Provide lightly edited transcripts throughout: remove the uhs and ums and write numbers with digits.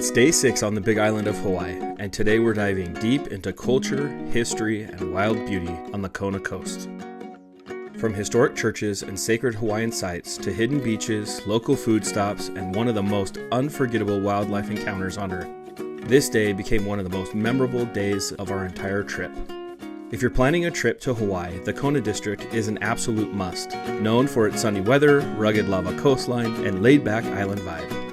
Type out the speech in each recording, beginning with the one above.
It's day 6 on the Big Island of Hawaii, and today we're diving deep into culture, history, and wild beauty on the Kona Coast. From historic churches and sacred Hawaiian sites to hidden beaches, local food stops, and one of the most unforgettable wildlife encounters on Earth, this day became one of the most memorable days of our entire trip. If you're planning a trip to Hawaii, the Kona District is an absolute must, known for its sunny weather, rugged lava coastline, and laid-back island vibe.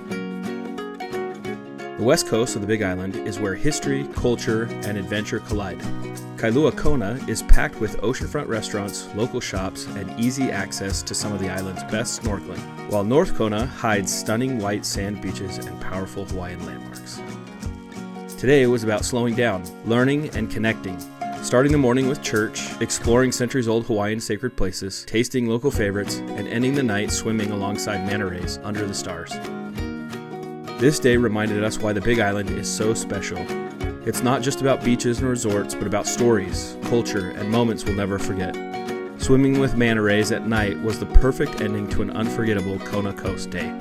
The west coast of the Big Island is where history, culture, and adventure collide. Kailua-Kona is packed with oceanfront restaurants, local shops, and easy access to some of the island's best snorkeling, while North Kona hides stunning white sand beaches and powerful Hawaiian landmarks. Today was about slowing down, learning, and connecting, starting the morning with church, exploring centuries-old Hawaiian sacred places, tasting local favorites, and ending the night swimming alongside manta rays under the stars. This day reminded us why the Big Island is so special. It's not just about beaches and resorts, but about stories, culture, and moments we'll never forget. Swimming with manta rays at night was the perfect ending to an unforgettable Kona Coast day.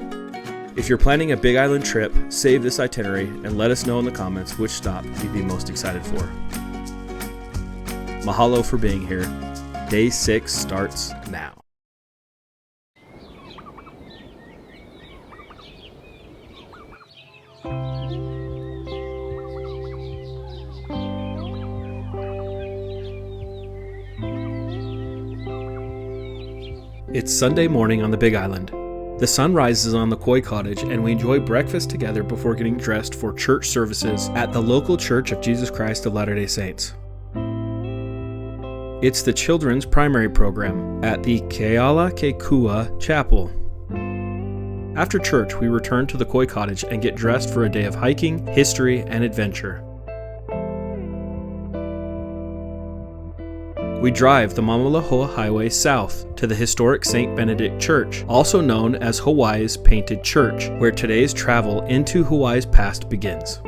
If you're planning a Big Island trip, save this itinerary and let us know in the comments which stop you'd be most excited for. Mahalo for being here. Day 6 starts now. It's Sunday morning on the Big Island. The sun rises on the Koi Cottage and we enjoy breakfast together before getting dressed for church services at the local Church of Jesus Christ of Latter-day Saints. It's the children's primary program at the Kealakekua Chapel. After church, we return to the Koi Cottage and get dressed for a day of hiking, history, and adventure. We drive the Mamalohoa Highway south to the historic St. Benedict Church, also known as Hawaii's Painted Church, where today's travel into Hawaii's past begins.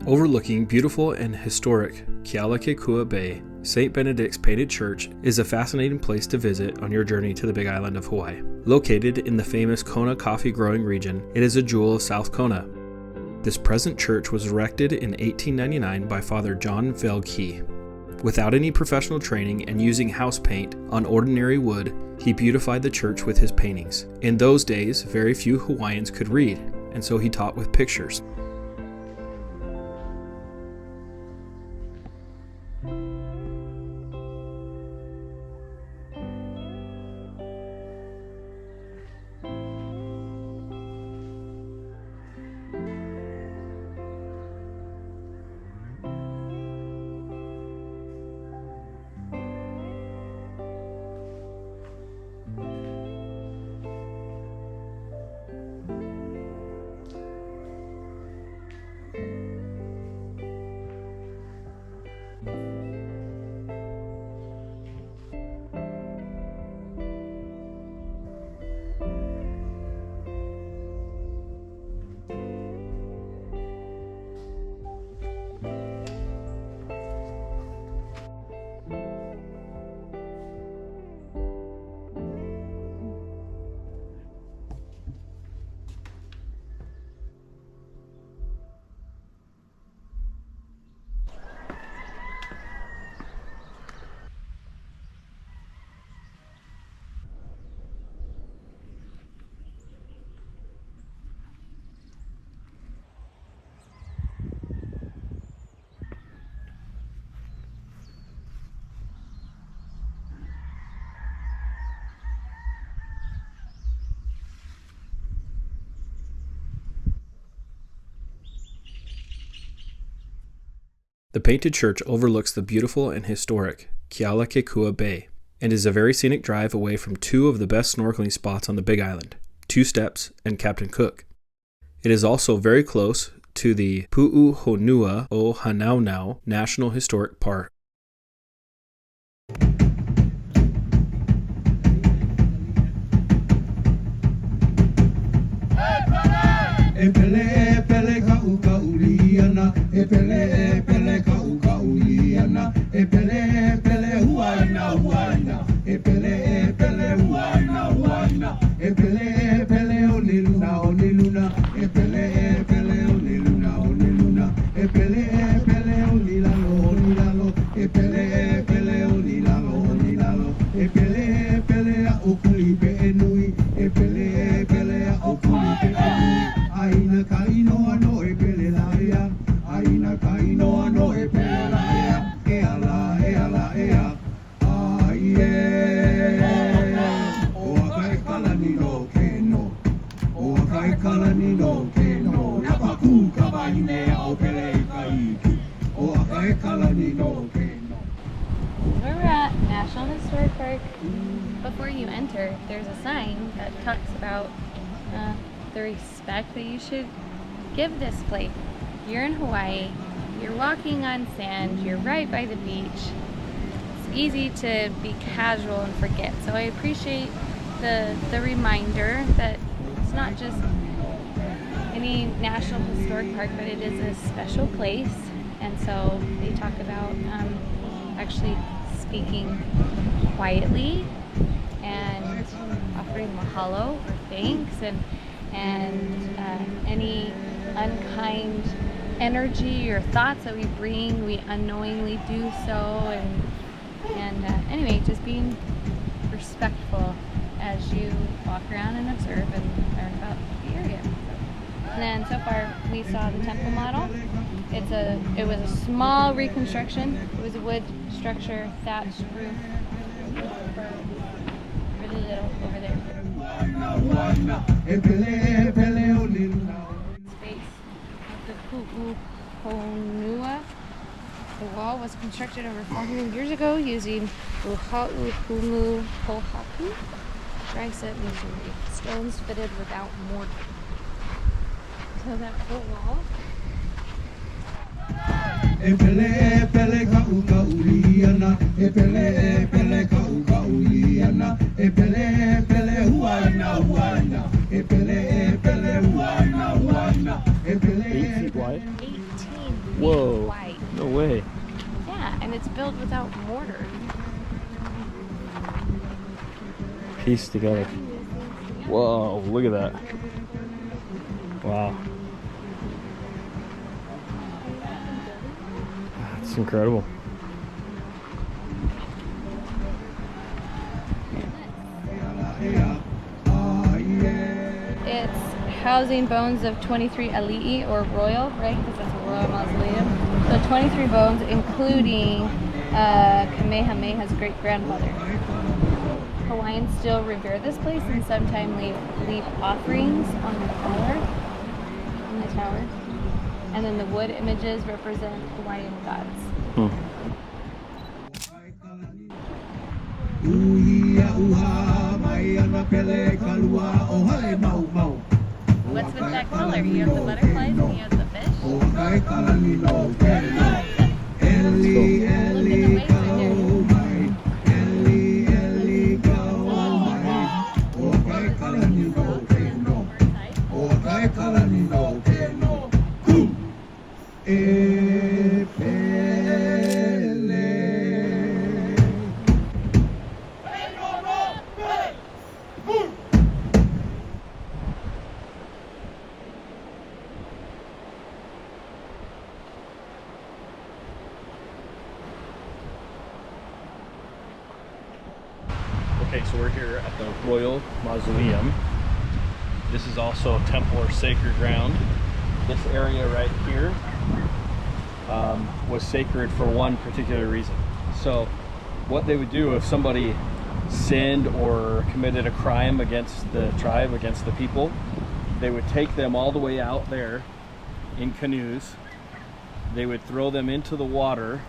Overlooking beautiful and historic Kealakekua Bay, St. Benedict's Painted Church is a fascinating place to visit on your journey to the Big Island of Hawaii. Located in the famous Kona coffee growing region, it is a jewel of South Kona. This present church was erected in 1899 by Father John Velke. Without any professional training and using house paint on ordinary wood, he beautified the church with his paintings. In those days, very few Hawaiians could read, and so he taught with pictures. The Painted Church overlooks the beautiful and historic Kealakekua Bay and is a very scenic drive away from two of the best snorkeling spots on the Big Island, Two Steps and Captain Cook. It is also very close to the Puʻuhonua o Honaunau National Historic Park. We're at National Historic Park. Before you enter, there's a sign that talks about the respect that you should give this place. You're in Hawaii, you're walking on sand, you're right by the beach. It's easy to be casual and forget. So I appreciate the reminder that it's not just any National Historic Park, but it is a special place. And so they talk about actually speaking quietly and offering mahalo or thanks, and any unkind energy or thoughts that we bring, we unknowingly do so. And anyway, just being respectful as you walk around and observe and learn about the area. And then so far we saw the temple model. It was a small reconstruction. It was a wood structure, thatched roof. Really little over there. Space of the Puʻuhonua. The wall was constructed over 400 years ago using Hōkū, dry set masonry, stones fitted without mortar. So that whole wall. Wide? 18 feet Whoa. wide. No way. Yeah, and it's built without mortar. Pieced together. Whoa, look at that. Wow. That's incredible. It's housing bones of 23 ali'i, or royal, right? Because that's a royal mausoleum. So 23 bones, including Kamehameha's great-grandfather. Hawaiians still revere this place and sometimes leave offerings on the tower. And then the wood images represent Hawaiian gods. What's with that color? You have the butterflies and you have the fish. That's cool. Look at the waves right there. Okay, so we're here at the Royal Mausoleum. This is also a temple or sacred ground. This area right here was sacred for one particular reason. So what they would do if somebody sinned or committed a crime against the tribe, against the people, they would take them all the way out there in canoes. They would throw them into the water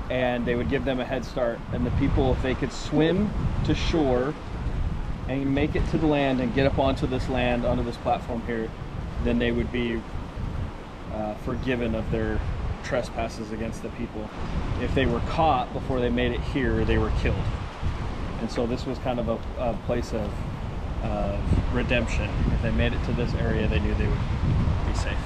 and they would give them a head start. And the people, if they could swim to shore and make it to the land and get up onto this land, onto this platform here, then they would be forgiven of their trespasses against the people. If they were caught before they made it here, they were killed. And so this was kind of a place of of redemption. If they made it to this area, they knew they would be safe.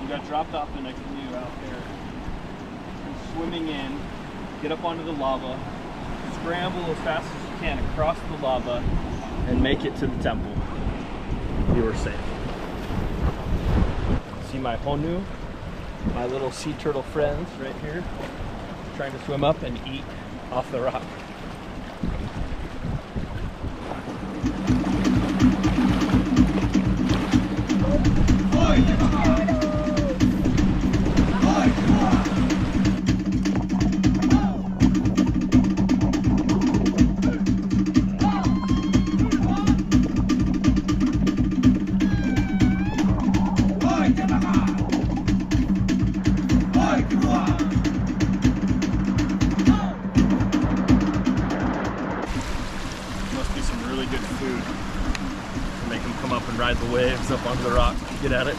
You got dropped off the next canoe out there. You're swimming in, get up onto the lava, scramble as fast as you can across the lava, and make it to the temple. You are safe. See my Honu, my little sea turtle friends right here, trying to swim up and eat off the rock. Ride the waves up onto the rock. Get at it.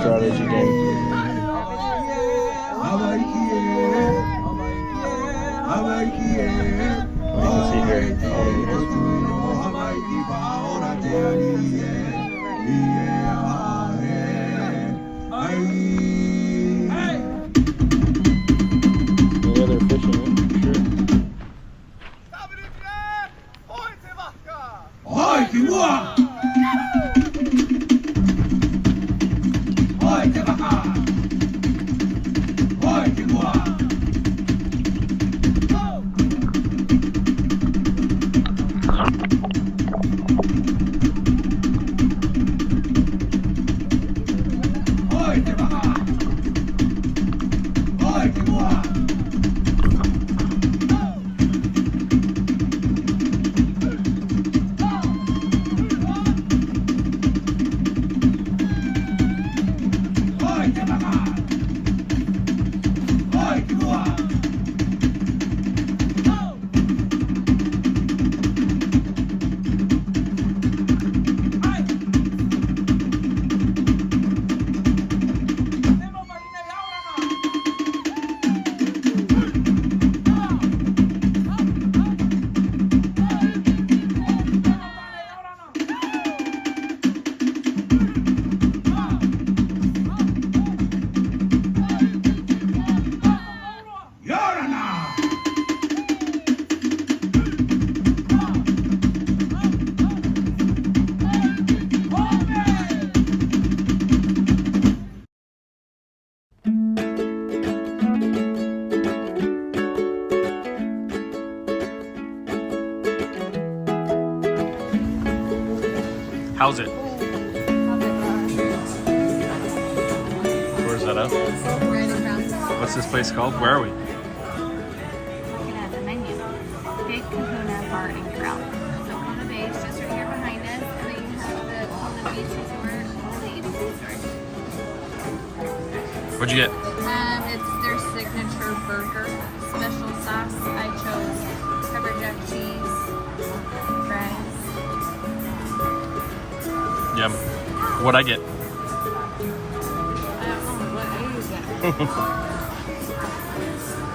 Strategy game. You can see here all the yeah, they're fishing it, for sure. How's it? Where's that at? What's this place called? Where are we? Looking at the menu. Big Kahuna Bar and Grill. So Kona Bay is just right here behind us, and then you have the Kona Beach Resort, Ladies Resort. What'd you get? It's their signature burger, special sauce. I chose pepper jack cheese, fries. Yum. What'd I get? I don't know, what do you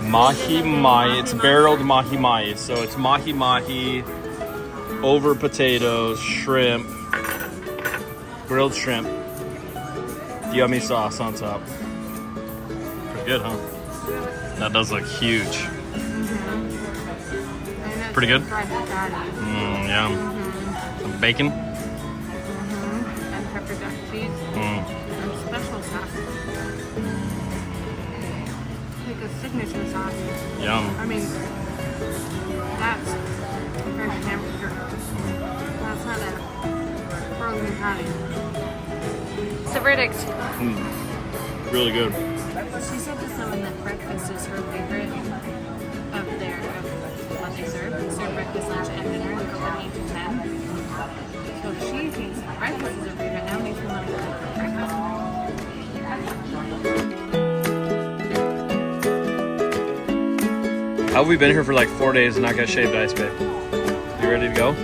get? Mahi-mahi. It's barreled mahi-mahi. So it's mahi-mahi over potatoes, shrimp, grilled shrimp, yummy sauce on top. Pretty good, huh? That does look huge. Mm-hmm. Pretty good? Yum. Some bacon. And pepper jack signature sauce. Yum. I mean, that's a fresh hamburger. That's not a frozen patty. So verdict. Really good. She said to someone that breakfast is her favorite of what they serve. They serve breakfast, lunch, and dinner. They go from 8 to 10. So if she thinks breakfast is her favorite, now makes me want to go for breakfast. How have we been here for like 4 days and not got shaved ice, babe? You ready to go?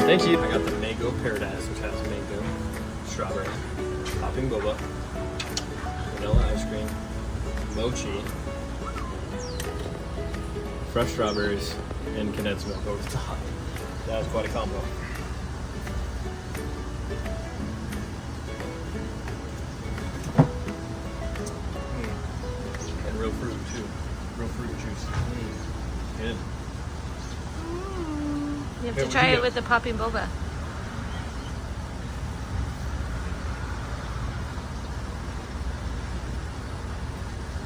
Thank you. I got the Mango Paradise, which has mango, strawberry, popping boba, vanilla ice cream, mochi, fresh strawberries, and condensed milk over the top. That was quite a combo. And real fruit too. Real fruit juice. Good. You have to try it with the popping boba.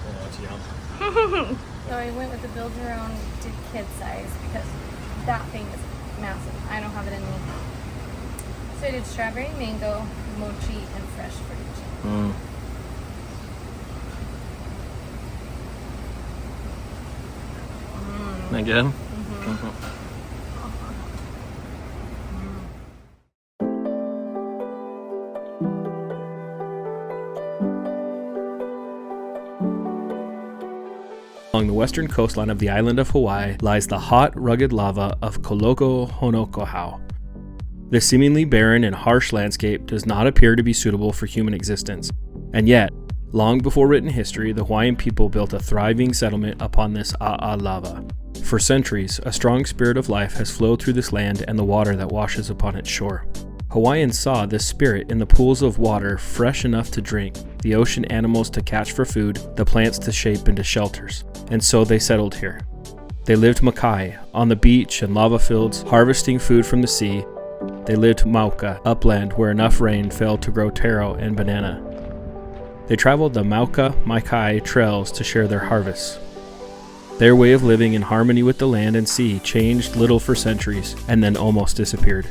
Oh, that's yum. So I went with the build your own to kid size because that thing is massive. I don't have it in me. So I did strawberry, mango, mochi, and fresh fruit. Again? Along the western coastline of the island of Hawaii lies the hot, rugged lava of Kaloko-Honokōhau. This seemingly barren and harsh landscape does not appear to be suitable for human existence, and yet, long before written history, the Hawaiian people built a thriving settlement upon this a'a lava. For centuries, a strong spirit of life has flowed through this land and the water that washes upon its shore. Hawaiians saw this spirit in the pools of water fresh enough to drink, the ocean animals to catch for food, the plants to shape into shelters, and so they settled here. They lived makai, on the beach and lava fields, harvesting food from the sea. They lived mauka, upland where enough rain fell to grow taro and banana. They traveled the mauka-maikai trails to share their harvests. Their way of living in harmony with the land and sea changed little for centuries and then almost disappeared.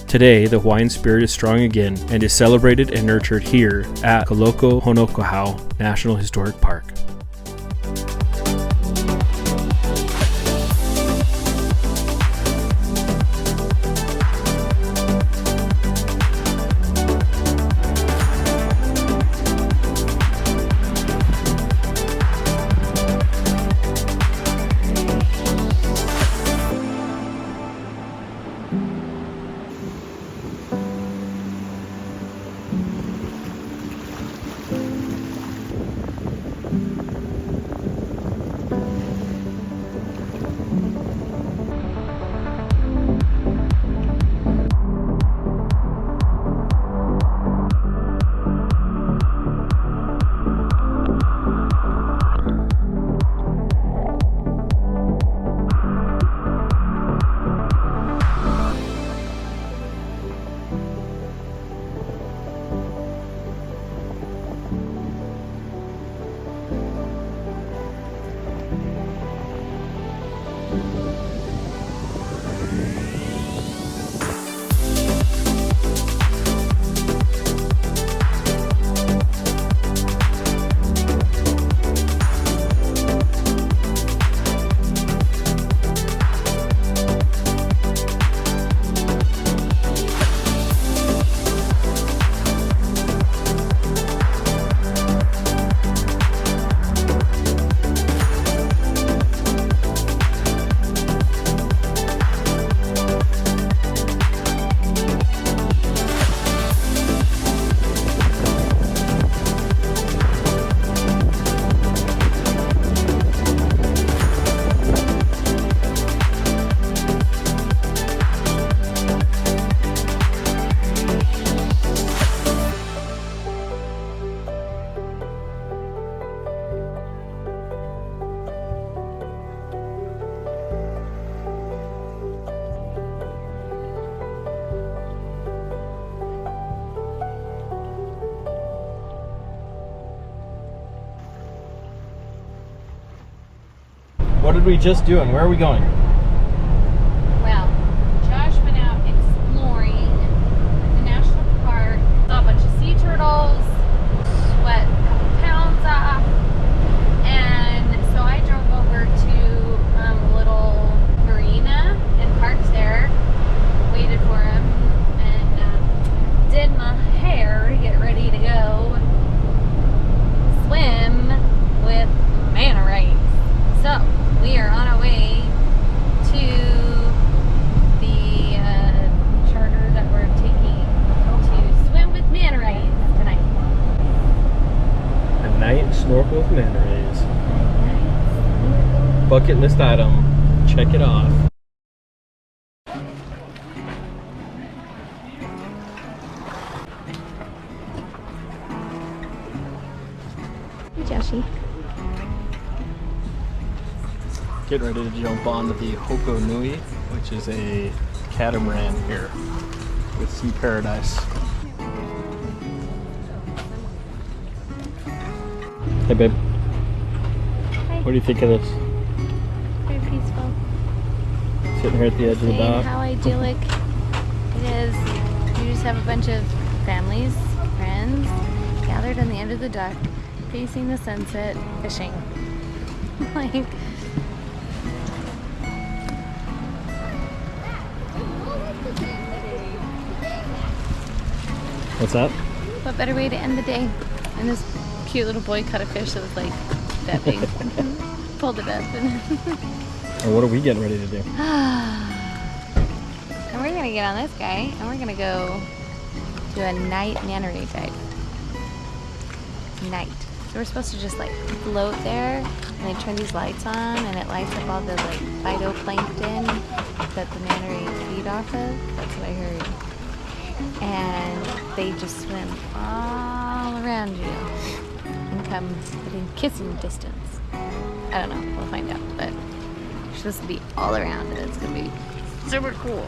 Today, the Hawaiian spirit is strong again and is celebrated and nurtured here at Kaloko-Honokōhau National Historic Park. What did we just do and where are we going? Well, Josh went out exploring the national park, saw a bunch of sea turtles, sweat a couple pounds off, and so I drove over to a little marina and parked there, waited for him, and did my hair to get ready to go swim with manta rays. So we are on our way to the charter that we're taking to swim with manta rays tonight. A night snorkel with manta rays. Bucket list item. Check it off. Hey, Joshy. Getting ready to jump on the Hōkū, which is a catamaran here with some paradise. Hey babe, Hi. what do you think of this? Very peaceful. Sitting here at the edge of the Saying dock. how idyllic it is. You just have a bunch of families, friends, gathered on the end of the dock, facing the sunset, fishing. Like, What's that? what better way to end the day? And this cute little boy caught a fish that was like that big. Pulled it up. And what are we getting ready to do? And we're gonna get on this guy and we're gonna go do a night manta ray dive. Night. So we're supposed to just like float there and they turn these lights on and it lights up all the like phytoplankton that the manta rays feed off of. That's what I heard. And they just swim all around you and come within kissing distance. I don't know, we'll find out, but it's supposed to be all around and it's gonna be super cool.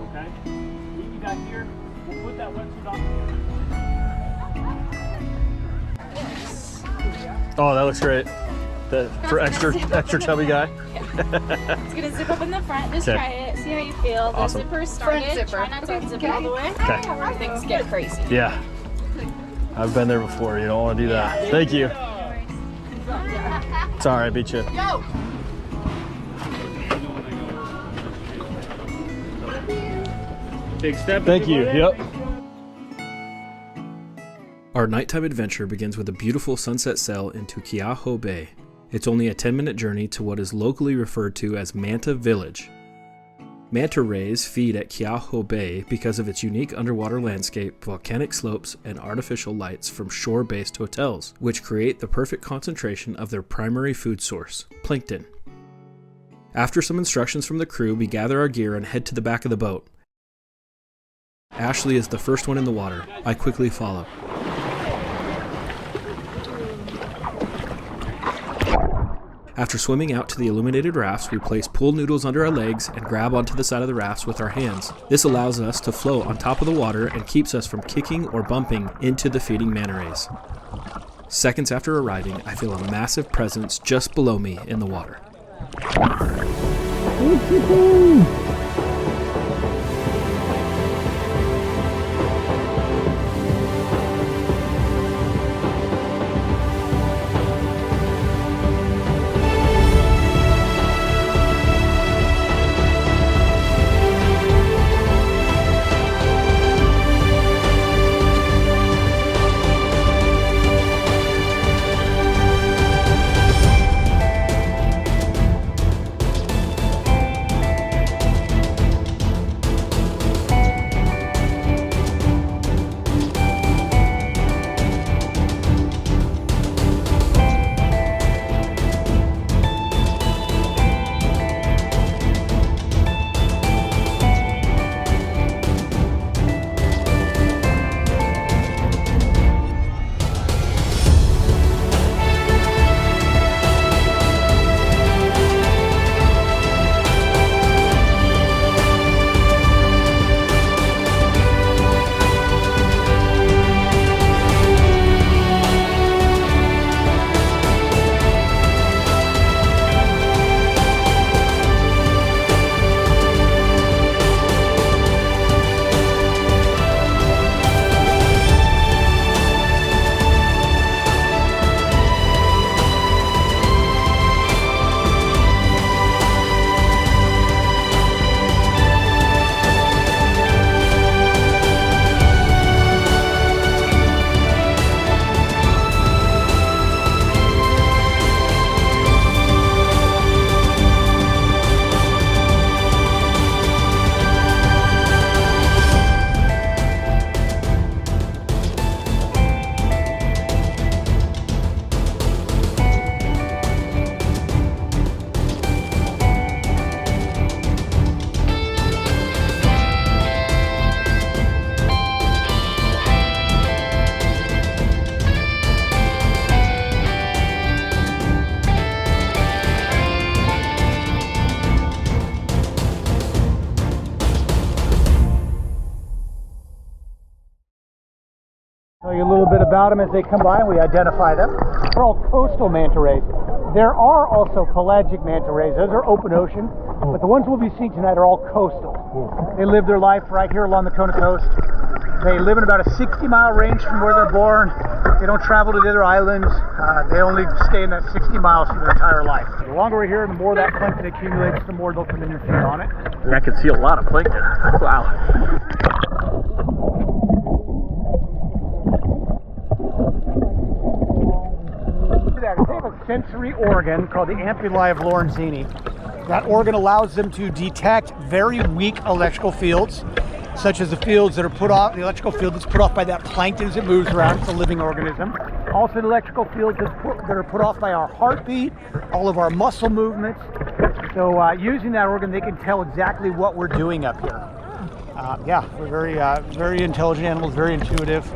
Okay. You got here. We'll put that wetsuit on. Oh, that looks great. For extra chubby guy. It's gonna zip up in the front. Just Okay. try it. See how you feel. The Awesome. zipper started. Front zipper. Try not to unzip it all the way. Okay. Things get crazy. Yeah. I've been there before. You don't want to do that. Thank you. It's all right. Beat you. Go! Big step. Thank you. everybody. Yep. Our nighttime adventure begins with a beautiful sunset sail into Keauhou Bay. It's only a 10-minute journey to what is locally referred to as Manta Village. Manta rays feed at Keauhou Bay because of its unique underwater landscape, volcanic slopes, and artificial lights from shore-based hotels, which create the perfect concentration of their primary food source, plankton. After some instructions from the crew, we gather our gear and head to the back of the boat. Ashley is the first one in the water. I quickly follow. After swimming out to the illuminated rafts, we place pool noodles under our legs and grab onto the side of the rafts with our hands. This allows us to float on top of the water and keeps us from kicking or bumping into the feeding manta rays. Seconds after arriving, I feel a massive presence just below me in the water. about them as they come by and we identify them. They're all coastal manta rays. There are also pelagic manta rays. Those are open ocean, but the ones we'll be seeing tonight are all coastal. They live their life right here along the Kona Coast. They live in about a 60-mile range from where they're born. They don't travel to the other islands. They only stay in that 60 miles for their entire life. The longer we're here, the more that plankton accumulates, the more they'll come in and feed on it. And I can see a lot of plankton. Wow. They have a sensory organ called the ampullae of Lorenzini. That organ allows them to detect very weak electrical fields, such as the fields that are put off, the electrical field that's put off by that plankton as it moves around. It's a living organism. Also the electrical fields that are put off by our heartbeat, all of our muscle movements. So using that organ, they can tell exactly what we're doing up here. Yeah, we're very intelligent animals, very intuitive.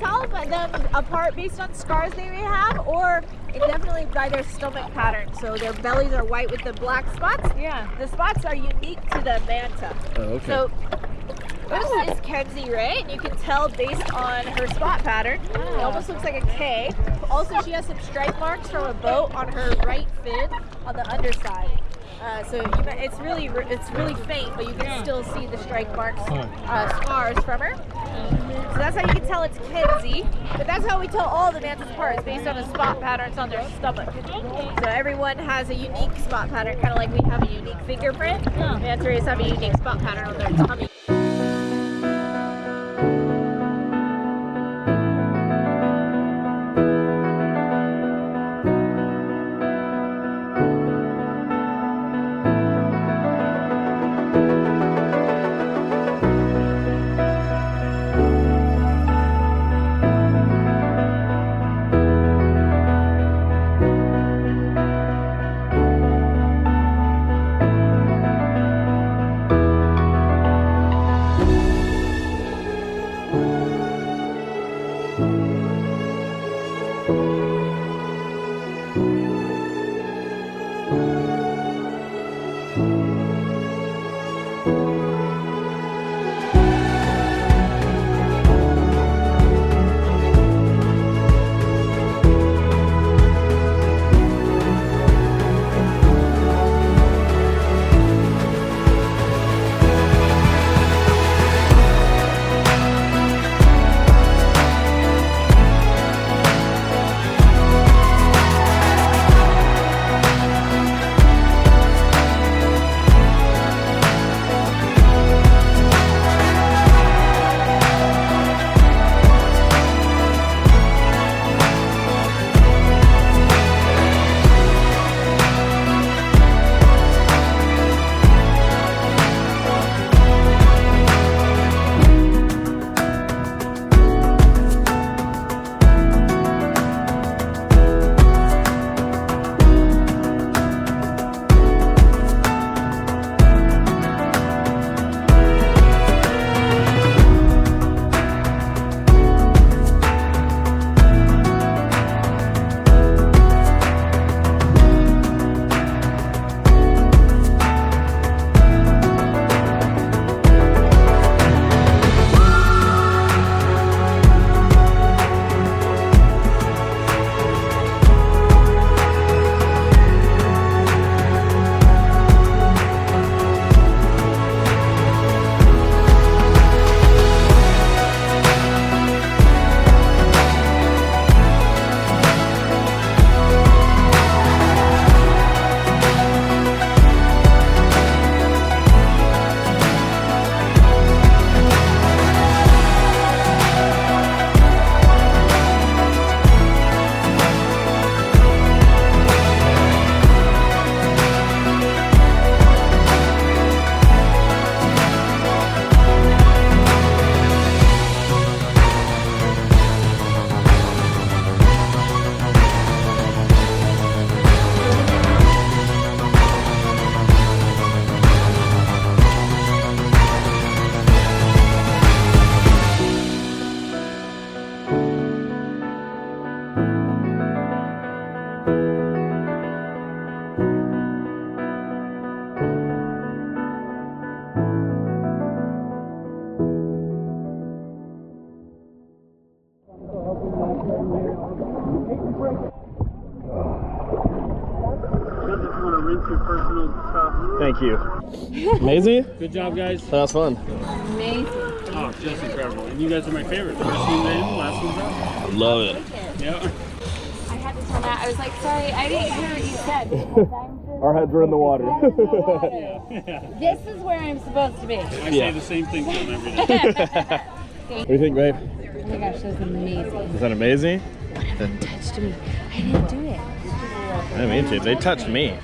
can't tell them apart based on scars they may have, or definitely by their stomach pattern. So their bellies are white with the black spots. Yeah. The spots are unique to the manta. Oh, okay. So this is Kenzie Ray, and you can tell based on her spot pattern. It almost looks like a K. Also, she has some stripe marks from a boat on her right fin on the underside. So it's really faint, but you can still see the strike marks, scars from her. So that's how you can tell it's Kenzie. But that's how we tell all the mantas apart, is based on the spot patterns on their stomach. So everyone has a unique spot pattern, kind of like we have a unique fingerprint. Manta rays have a unique spot pattern on their tummy. Thank you. Amazing? Good job, guys. That was fun. Amazing. Oh, just incredible. And you guys are my favorite. First one's in, last one's out. Love it. Yeah. I had to tell Matt, I was like, sorry, I didn't hear what you said. Because I'm just Our heads were in the water. This is where I'm supposed to be. I say the same thing to them every day. What do you think, babe? Oh my gosh, that was amazing. Is that amazing? One of them touched me. I didn't do it. I didn't mean to. They touched me.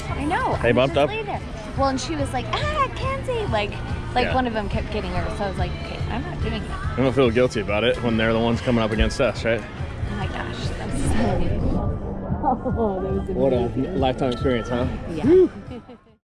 I know. They bumped up? Later. Well, and she was like, Kenzie. Like Yeah. one of them kept getting her. So I was like, okay, I'm not doing that. I don't feel guilty about it when they're the ones coming up against us, right? Oh my gosh, that's so Oh, that was amazing. What a lifetime experience, huh? Yeah.